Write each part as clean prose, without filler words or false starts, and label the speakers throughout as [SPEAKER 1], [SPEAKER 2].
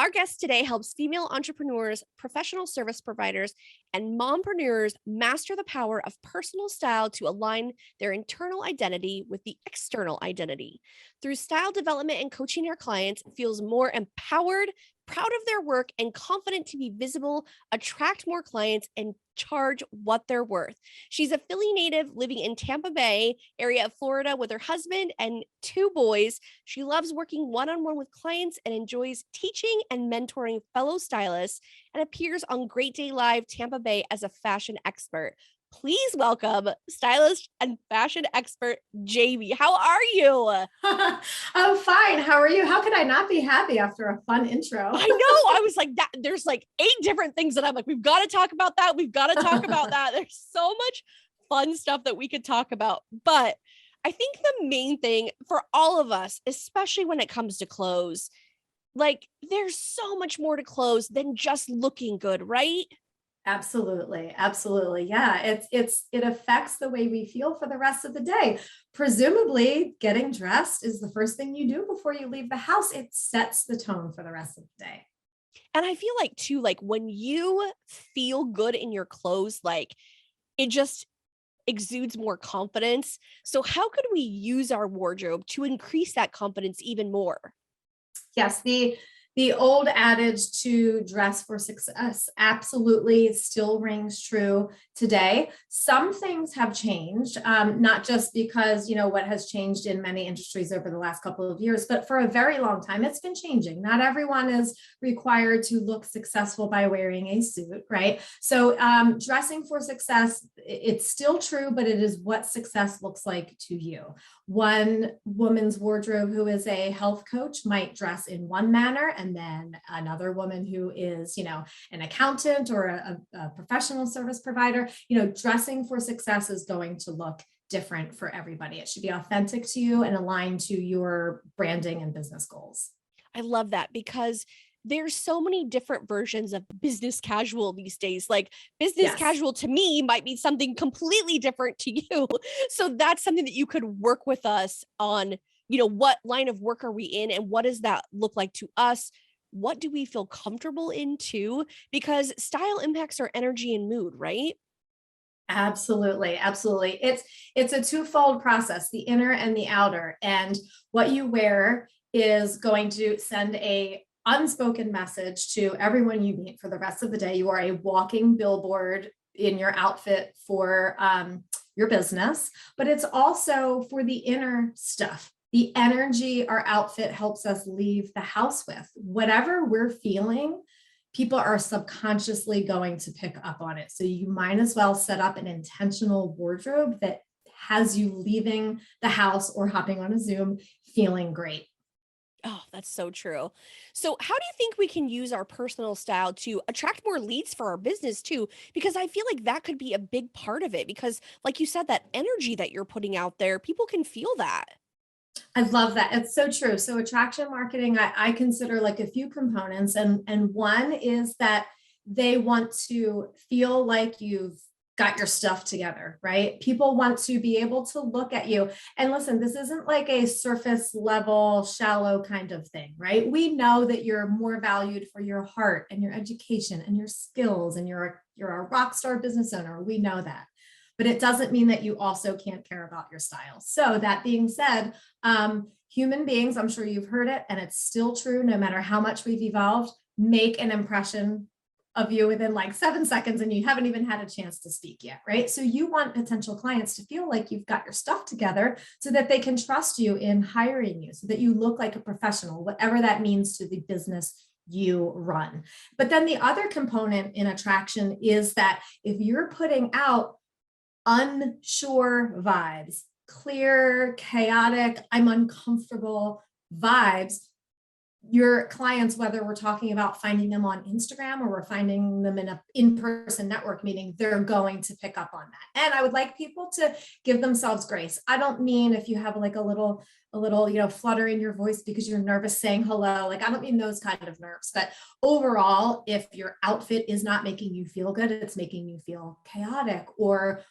[SPEAKER 1] Our guest today helps female entrepreneurs, professional service providers, and mompreneurs master the power of personal style to align their internal identity with the external identity. Through style development and coaching her clients, feels more empowered, proud of their work, and confident to be visible, attract more clients, and charge what they're worth. She's a Philly native living in Tampa Bay area of Florida with her husband and two boys. She loves working one-on-one with clients and enjoys teaching and mentoring fellow stylists and appears on Great Day Live Tampa Bay as a fashion expert. Please welcome stylist and fashion expert Jaime. How are you?
[SPEAKER 2] I'm fine. How are you? How could I not be happy after a fun intro?
[SPEAKER 1] I know. I was like, that there's like 8 different things that I'm like, we've got to talk about that. We've got to talk about that. There's so much fun stuff that we could talk about. But I think the main thing for all of us, especially when it comes to clothes, like there's so much more to clothes than just looking good, right?
[SPEAKER 2] Absolutely. Absolutely. Yeah. It affects the way we feel for the rest of the day. Presumably, getting dressed is the first thing you do before you leave the house. It sets the tone for the rest of the day.
[SPEAKER 1] And I feel like too, like when you feel good in your clothes, like it just exudes more confidence. So how could we use our wardrobe to increase that confidence even more?
[SPEAKER 2] Yes, the old adage to dress for success absolutely still rings true today. Some things have changed, not just because, what has changed in many industries over the last couple of years, but for a very long time, it's been changing. Not everyone is required to look successful by wearing a suit, right? So dressing for success, it's still true, but it is what success looks like to you. One woman's wardrobe who is a health coach might dress in one manner, and then another woman who is, an accountant or a professional service provider, dressing for success is going to look different for everybody. It should be authentic to you and aligned to your branding and business goals.
[SPEAKER 1] I love that because there's so many different versions of business casual these days. Like business
[SPEAKER 2] Yes.
[SPEAKER 1] casual to me might be something completely different to you. So that's something that you could work with us on, what line of work are we in and what does that look like to us? What do we feel comfortable in too? Because style impacts our energy and mood, right?
[SPEAKER 2] Absolutely, absolutely. It's a twofold process, the inner and the outer. And what you wear is going to send a unspoken message to everyone you meet for the rest of the day. You are a walking billboard in your outfit for your business, but it's also for the inner stuff. The energy our outfit helps us leave the house with. Whatever we're feeling, people are subconsciously going to pick up on it. So you might as well set up an intentional wardrobe that has you leaving the house or hopping on a Zoom feeling great.
[SPEAKER 1] Oh, that's so true. So, how do you think we can use our personal style to attract more leads for our business too? Because I feel like that could be a big part of it. Because, like you said, that energy that you're putting out there, people can feel that.
[SPEAKER 2] I love that. It's so true. So attraction marketing, I consider like a few components. And one is that they want to feel like you've got your stuff together, right? People want to be able to look at you. And listen, this isn't like a surface level, shallow kind of thing, right? We know that you're more valued for your heart and your education and your skills, and you're a rock star business owner. We know that. But it doesn't mean that you also can't care about your style. So that being said, human beings, I'm sure you've heard it, and it's still true, no matter how much we've evolved, make an impression of you within like 7 seconds and you haven't even had a chance to speak yet, right? So you want potential clients to feel like you've got your stuff together so that they can trust you in hiring you, so that you look like a professional, whatever that means to the business you run. But then the other component in attraction is that if you're putting out unsure vibes, clear, chaotic, I'm uncomfortable vibes, your clients, whether we're talking about finding them on Instagram or we're finding them in an in-person network meeting, they're going to pick up on that. And I would like people to give themselves grace. I don't mean if you have like a little, flutter in your voice because you're nervous saying hello. Like, I don't mean those kind of nerves, but overall, if your outfit is not making you feel good, it's making you feel chaotic or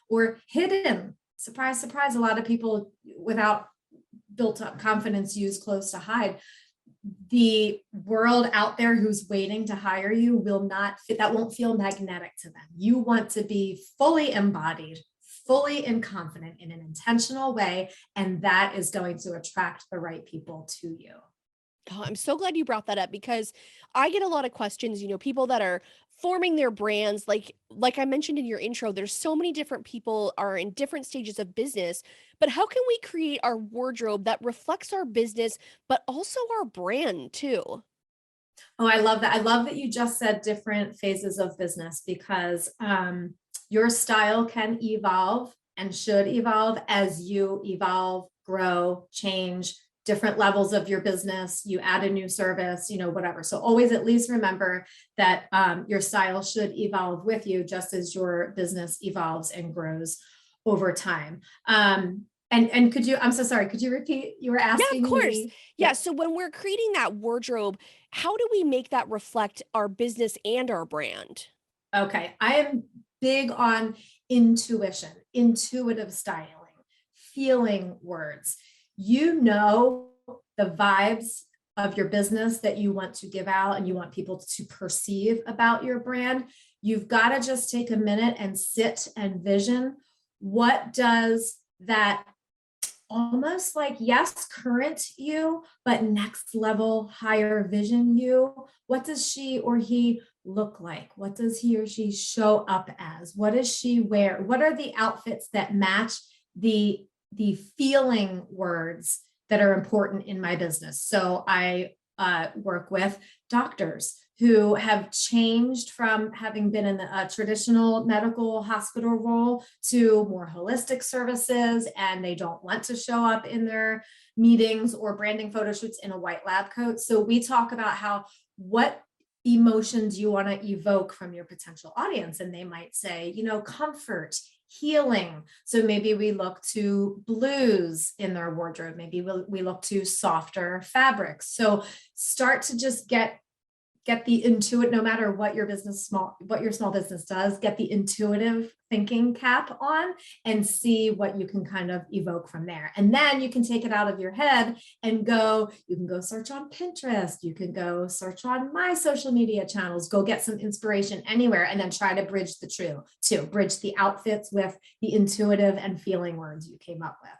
[SPEAKER 2] hidden. Surprise, surprise. A lot of people without built up confidence use clothes to hide. the world out there who's waiting to hire you will not fit, that won't feel magnetic to them. You want to be fully embodied, fully and confident in an intentional way, and that is going to attract the right people to you.
[SPEAKER 1] Oh, I'm so glad you brought that up because I get a lot of questions, people that are forming their brands like I mentioned in your intro, there's so many different people are in different stages of business, but how can we create our wardrobe that reflects our business but also our brand too?
[SPEAKER 2] Oh, I love that. I love that you just said different phases of business because your style can evolve and should evolve as you evolve, grow, change, different levels of your business. You add a new service, whatever. So always at least remember that your style should evolve with you just as your business evolves and grows over time. And could you, I'm so sorry, could you repeat? You were
[SPEAKER 1] Yeah, of
[SPEAKER 2] asking
[SPEAKER 1] course.
[SPEAKER 2] me.
[SPEAKER 1] Yeah, so when we're creating that wardrobe, how do we make that reflect our business and our brand?
[SPEAKER 2] Okay, I am big on intuition, intuitive styling, feeling words. You know the vibes of your business that you want to give out and you want people to perceive about your brand. You've got to just take a minute and sit and vision. What does that almost like, yes, current you, but next level, higher vision you? What does she or he look like? What does he or she show up as? What does she wear? What are the outfits that match the feeling words that are important in my business? So I work with doctors who have changed from having been in a traditional medical hospital role to more holistic services, and they don't want to show up in their meetings or branding photo shoots in a white lab coat. So we talk about what emotions you want to evoke from your potential audience, and they might say, comfort, healing. So maybe we look to blues in their wardrobe. Maybe we look to softer fabrics. So start to just get the intuitive, no matter what your small business does, get the intuitive thinking cap on and see what you can kind of evoke from there. And then you can take it out of your head and you can go search on Pinterest. You can go search on my social media channels, go get some inspiration anywhere, and then try to bridge bridge the outfits with the intuitive and feeling words you came up with.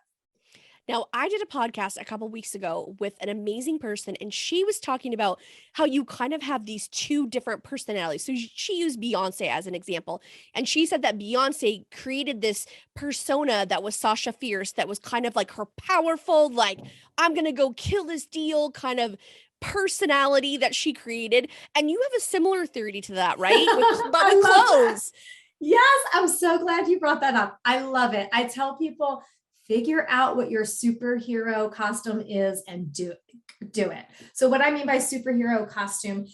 [SPEAKER 1] Now, I did a podcast a couple weeks ago with an amazing person, and she was talking about how you kind of have these two different personalities. So she used Beyonce as an example, and she said that Beyonce created this persona that was Sasha Fierce, that was kind of like her powerful, like, I'm going to go kill this deal kind of personality that she created. And you have a similar theory to that, right? But with clothes.
[SPEAKER 2] Yes, I'm so glad you brought that up. I love it. I tell people, figure out what your superhero costume is and do it. So what I mean by superhero costume,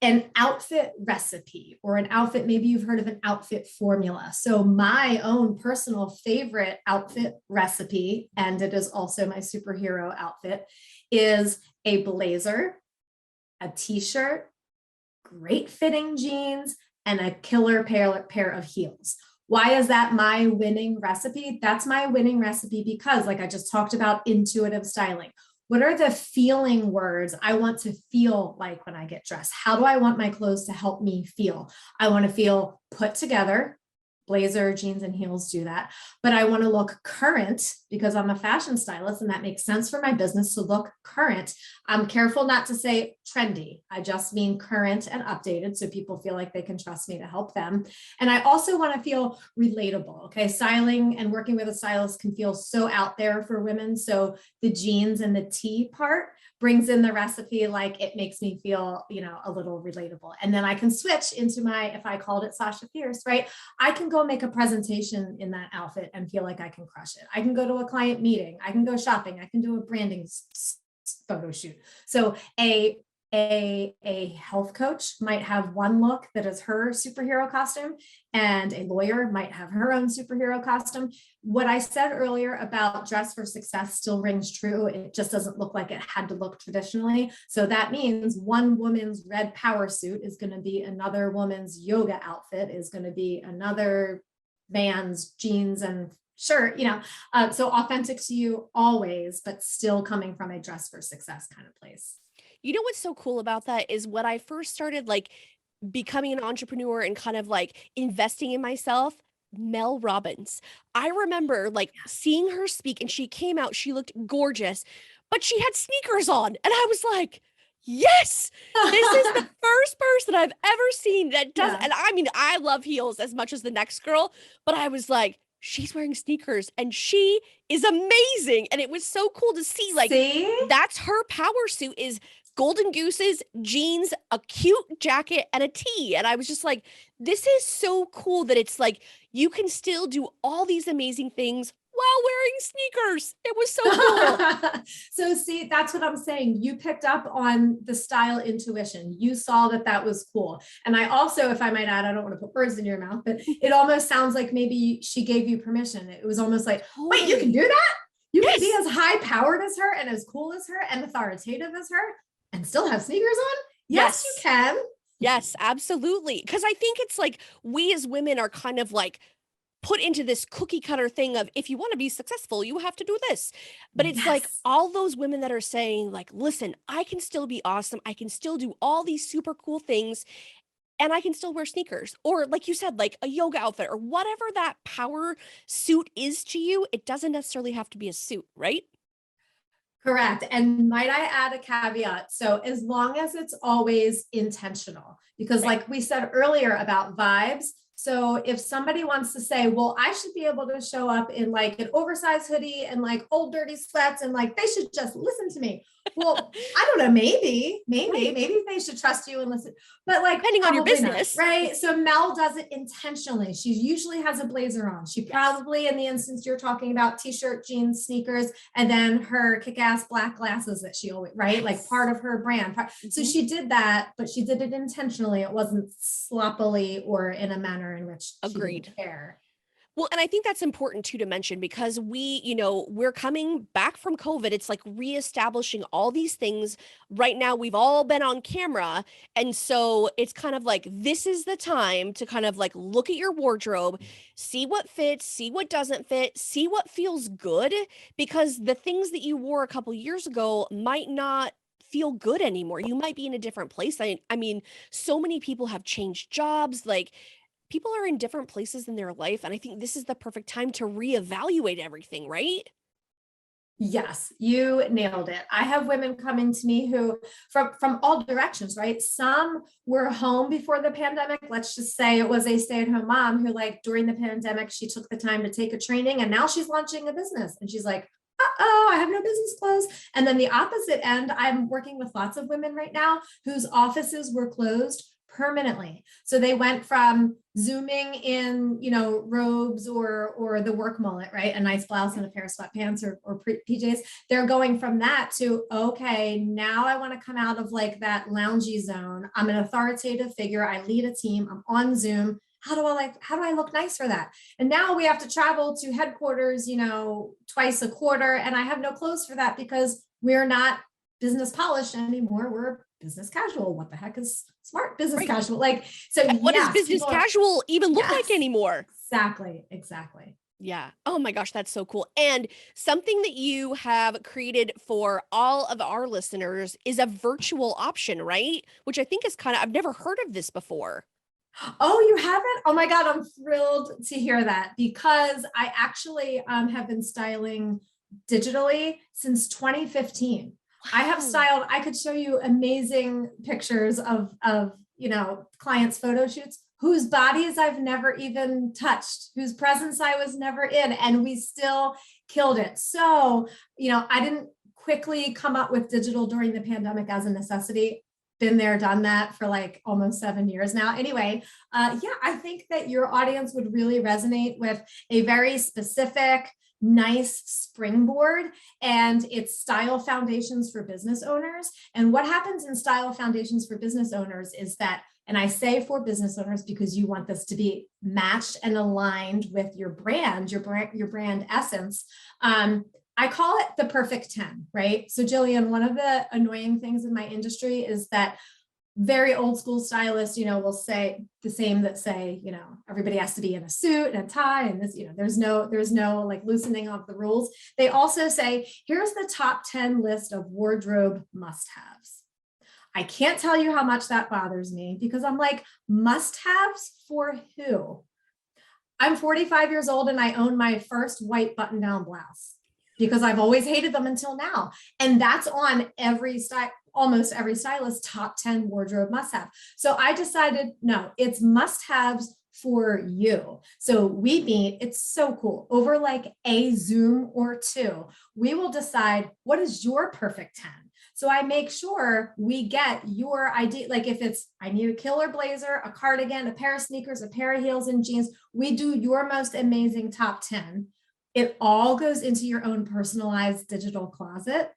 [SPEAKER 2] an outfit recipe or an outfit, maybe you've heard of an outfit formula. So my own personal favorite outfit recipe, and it is also my superhero outfit, is a blazer, a t-shirt, great fitting jeans, and a killer pair of heels. Why is that my winning recipe? That's my winning recipe because, like I just talked about, intuitive styling. What are the feeling words I want to feel like when I get dressed? How do I want my clothes to help me feel? I want to feel put together. Blazer, jeans, and heels do that. But I want to look current because I'm a fashion stylist and that makes sense for my business to look current. I'm careful not to say trendy. I just mean current and updated so people feel like they can trust me to help them. And I also want to feel relatable. Okay. Styling and working with a stylist can feel so out there for women. So the jeans and the tee part brings in the recipe, like it makes me feel, a little relatable. And then I can switch into if I called it Sasha Fierce, right? I can go make a presentation in that outfit and feel like I can crush it. I can go to a client meeting. I can go shopping. I can do a branding photo shoot. So a health coach might have one look that is her superhero costume, and a lawyer might have her own superhero costume. What I said earlier about dress for success still rings true. It just doesn't look like it had to look traditionally. So that means one woman's red power suit is going to be another woman's yoga outfit, is going to be another man's jeans and shirt, so authentic to you always, but still coming from a dress for success kind of place.
[SPEAKER 1] You know what's so cool about that is when I first started like becoming an entrepreneur and kind of like investing in myself, Mel Robbins. I remember like seeing her speak and she came out, she looked gorgeous, but she had sneakers on. And I was like, yes, this is the first person I've ever seen that does.
[SPEAKER 2] Yeah.
[SPEAKER 1] And I mean, I love heels as much as the next girl, but I was like, she's wearing sneakers and she is amazing. And it was so cool to see like
[SPEAKER 2] See?
[SPEAKER 1] that's her power suit is golden gooses, jeans, a cute jacket, and a tee. And I was just like, this is so cool that it's like you can still do all these amazing things while wearing sneakers. It was so cool.
[SPEAKER 2] So see, that's what I'm saying. You picked up on the style intuition. You saw that that was cool. And I also, if I might add, I don't want to put words in your mouth, but it almost sounds like maybe she gave you permission. It was almost like, wait, you can do that? You can be as high powered as her and as cool as her and authoritative as her and still have sneakers on? Yes, you can.
[SPEAKER 1] Yes, absolutely. Because I think it's like we as women are kind of like put into this cookie cutter thing of if you want to be successful, you have to do this. But it's like
[SPEAKER 2] Yes.
[SPEAKER 1] all those women that are saying, like, listen, I can still be awesome. I can still do all these super cool things and I can still wear sneakers. Or, like you said, like a yoga outfit or whatever that power suit is to you. It doesn't necessarily have to be a suit, right?
[SPEAKER 2] Correct. And might I add a caveat? So as long as it's always intentional, because
[SPEAKER 1] Right.
[SPEAKER 2] like we said earlier about vibes. So if somebody wants to say, well, I should be able to show up in like an oversized hoodie and like old dirty sweats and like they should just listen to me. Well, I don't know, maybe they should trust you and listen, but like
[SPEAKER 1] Depending on your
[SPEAKER 2] probably not,
[SPEAKER 1] business.
[SPEAKER 2] right? So Mel does it intentionally. She usually has a blazer on. She probably, in the instance you're talking about, t-shirt, jeans, sneakers, and then her kick-ass black glasses that she always, right? Like part of her brand. So
[SPEAKER 1] Mhm.
[SPEAKER 2] she did that, but she did it intentionally. It wasn't sloppily or in a manner in which she didn't
[SPEAKER 1] Agreed.
[SPEAKER 2] care.
[SPEAKER 1] Well, and I think that's important too to mention because we're coming back from COVID. It's like reestablishing all these things. Right now, we've all been on camera. And so it's kind of like this is the time to kind of like look at your wardrobe, see what fits, see what doesn't fit, see what feels good, because the things that you wore a couple years ago might not feel good anymore. You might be in a different place. I mean, so many people have changed jobs. Like, people are in different places in their life, and I think this is the perfect time to reevaluate everything, right?
[SPEAKER 2] Yes, you nailed it. I have women coming to me who from all directions, right? Some were home before the pandemic. Let's just say it was a stay-at-home mom who like during the pandemic, she took the time to take a training and now she's launching a business. And she's like, uh-oh, I have no business clothes. And then the opposite end, I'm working with lots of women right now whose offices were closed permanently. So they went from zooming in, robes or the work mullet, right? A nice blouse and a pair of sweatpants or PJs. They're going from that to, okay, now I want to come out of like that loungy zone. I'm an authoritative figure. I lead a team. I'm on Zoom. How do I look nice for that? And now we have to travel to headquarters, twice a quarter. And I have no clothes for that because we're not business polished anymore. We're business casual. What the heck is smart business
[SPEAKER 1] Right.
[SPEAKER 2] casual? Like, so
[SPEAKER 1] What does
[SPEAKER 2] yes,
[SPEAKER 1] business casual even look like
[SPEAKER 2] yes,
[SPEAKER 1] anymore?
[SPEAKER 2] exactly.
[SPEAKER 1] Yeah. Oh my gosh, that's so cool. And something that you have created for all of our listeners is a virtual option, right? Which I think is I've never heard of this before.
[SPEAKER 2] Oh, you haven't? Oh my God, I'm thrilled to hear that because I actually have been styling digitally since 2015. I have
[SPEAKER 1] Wow.
[SPEAKER 2] styled, I could show you amazing pictures of clients' photo shoots whose bodies I've never even touched, whose presence I was never in, and we still killed it. So, I didn't quickly come up with digital during the pandemic as a necessity. Been there, done that for like almost 7 years now. Anyway, yeah, I think that your audience would really resonate with a very specific, nice springboard, and it's style foundations for business owners. And what happens in style foundations for business owners is that, and I say for business owners because you want this to be matched and aligned with your brand essence. I call it the perfect 10, right? So Jillian, one of the annoying things in my industry is that very old school stylists, will say the same that say, everybody has to be in a suit and a tie and this, there's no like loosening of the rules. They also say, here's the top 10 list of wardrobe must-haves. I can't tell you how much that bothers me because I'm like, must-haves for who? I'm 45 years old and I own my first white button-down blouse because I've always hated them until now. And that's on every style, almost every stylist top 10 wardrobe must-have. So I decided, no, it's must-haves for you. So we meet, it's so cool. Over like a Zoom or two, we will decide what is your perfect 10. So I make sure we get your idea. Like if it's, I need a killer blazer, a cardigan, a pair of sneakers, a pair of heels and jeans, we do your most amazing top 10. It all goes into your own personalized digital closet.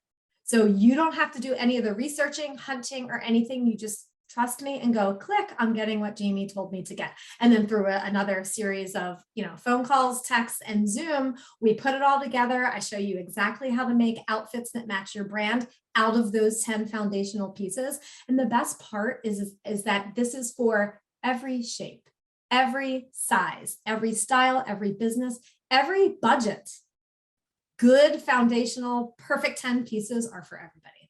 [SPEAKER 2] So you don't have to do any of the researching, hunting, or anything. You just trust me and go click, I'm getting what Jaime told me to get. And then through another series of, phone calls, texts, and Zoom, we put it all together. I show you exactly how to make outfits that match your brand out of those 10 foundational pieces. And the best part is that this is for every shape, every size, every style, every business, every budget. Good foundational, perfect 10 pieces are for everybody.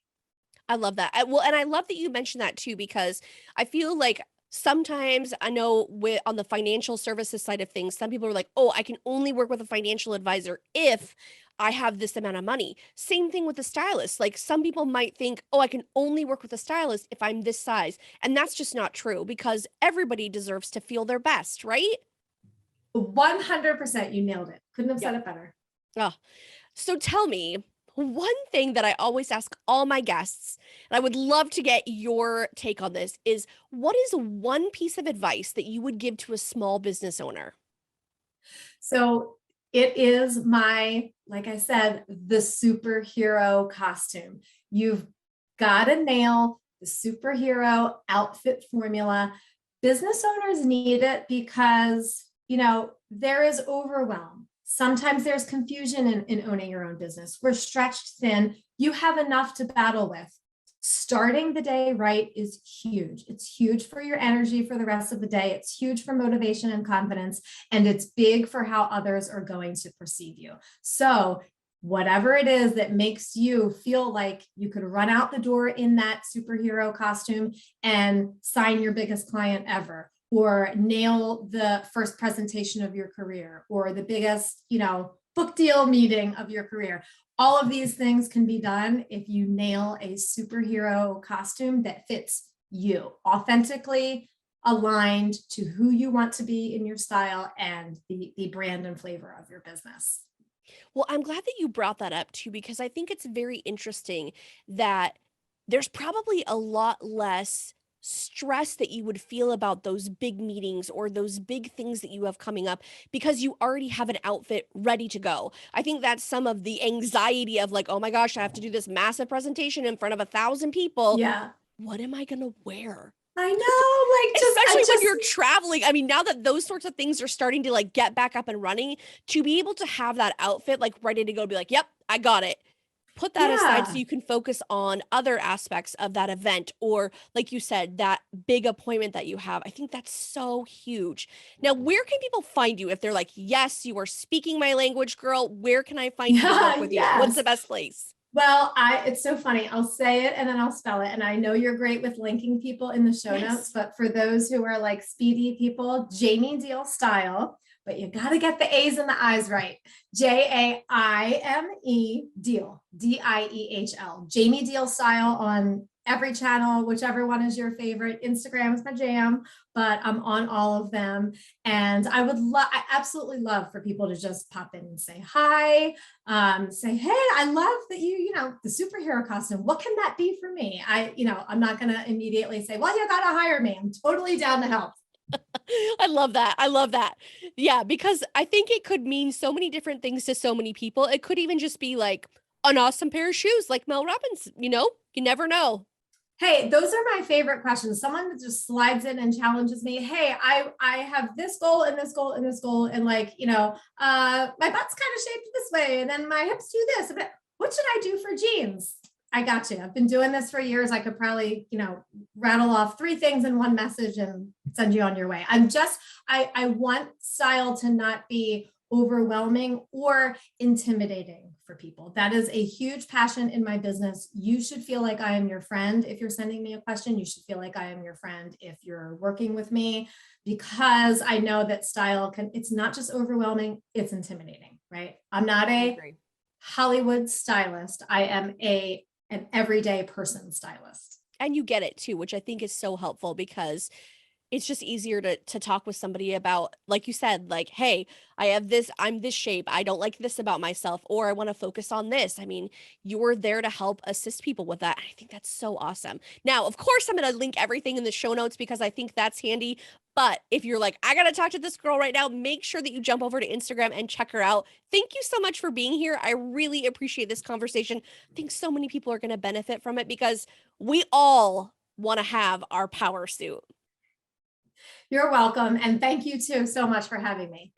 [SPEAKER 1] I love that. And I love that you mentioned that too, because I feel like sometimes I know on the financial services side of things, some people are like, oh, I can only work with a financial advisor if I have this amount of money. Same thing with the stylist. Like some people might think, oh, I can only work with a stylist if I'm this size. And that's just not true because everybody deserves to feel their best, right?
[SPEAKER 2] 100%. You nailed it. Couldn't have
[SPEAKER 1] Yep.
[SPEAKER 2] said it better.
[SPEAKER 1] Oh, so tell me, one thing that I always ask all my guests, and I would love to get your take on this, is what is one piece of advice that you would give to a small business owner?
[SPEAKER 2] So it is like I said, the superhero costume. You've got to nail the superhero outfit formula. Business owners need it because, there is overwhelm. Sometimes there's confusion in owning your own business. We're stretched thin. You have enough to battle with. Starting the day right is huge. It's huge for your energy for the rest of the day. It's huge for motivation and confidence. And it's big for how others are going to perceive you. So whatever it is that makes you feel like you could run out the door in that superhero costume and sign your biggest client ever, or nail the first presentation of your career, or the biggest, book deal meeting of your career. All of these things can be done if you nail a superhero costume that fits you, authentically aligned to who you want to be in your style and the brand and flavor of your business.
[SPEAKER 1] Well, I'm glad that you brought that up too, because I think it's very interesting that there's probably a lot less stress that you would feel about those big meetings or those big things that you have coming up because you already have an outfit ready to go. I think that's some of the anxiety of like, oh my gosh, I have to do this massive presentation in front of 1,000 people.
[SPEAKER 2] Yeah.
[SPEAKER 1] What am I going to wear?
[SPEAKER 2] I know,
[SPEAKER 1] Especially when you're traveling. I mean, now that those sorts of things are starting to like get back up and running, to be able to have that outfit like ready to go, be like, yep, I got it. Put that aside so you can focus on other aspects of that event, or like you said, that big appointment that you have. I think that's so huge. Now, where can people find you if they're like, yes, you are speaking my language, girl? Where can I find you to work with you? What's the best place?
[SPEAKER 2] Well, it's so funny. I'll say it and then I'll spell it. And I know you're great with linking people in the show notes, but for those who are like speedy people, Jaime Diehl style, but you got to get the A's and the I's right. Jaime Diehl, Diehl, Jaime Diehl style on every channel, whichever one is your favorite. Instagram is my jam, but I'm on all of them. And I absolutely love for people to just pop in and say hi, say, hey, I love that the superhero costume. What can that be for me? I'm not going to immediately say, well, you got to hire me. I'm totally down to help.
[SPEAKER 1] I love that. I love that. Yeah, because I think it could mean so many different things to so many people. It could even just be like an awesome pair of shoes like Mel Robbins, you never know.
[SPEAKER 2] Hey, those are my favorite questions. Someone that just slides in and challenges me. Hey, I have this goal and this goal and this goal. And my butt's kind of shaped this way. And then my hips do this. What should I do for jeans? I got you. I've been doing this for years. I could probably, rattle off 3 things in one message and send you on your way. I want style to not be overwhelming or intimidating for people. That is a huge passion in my business. You should feel like I am your friend. If you're sending me a question, you should feel like I am your friend if you're working with me, because I know that style it's not just overwhelming, it's intimidating, right? I'm not a Hollywood stylist. I am an everyday person stylist.
[SPEAKER 1] And you get it too, which I think is so helpful because it's just easier to talk with somebody about, like you said, like, hey, I have this, I'm this shape, I don't like this about myself, or I want to focus on this. I mean, you're there to help assist people with that. I think that's so awesome. Now, of course, I'm going to link everything in the show notes because I think that's handy. But if you're like, I got to talk to this girl right now, make sure that you jump over to Instagram and check her out. Thank you so much for being here. I really appreciate this conversation. I think so many people are going to benefit from it because we all want to have our power suit.
[SPEAKER 2] You're welcome. And thank you too so much for having me.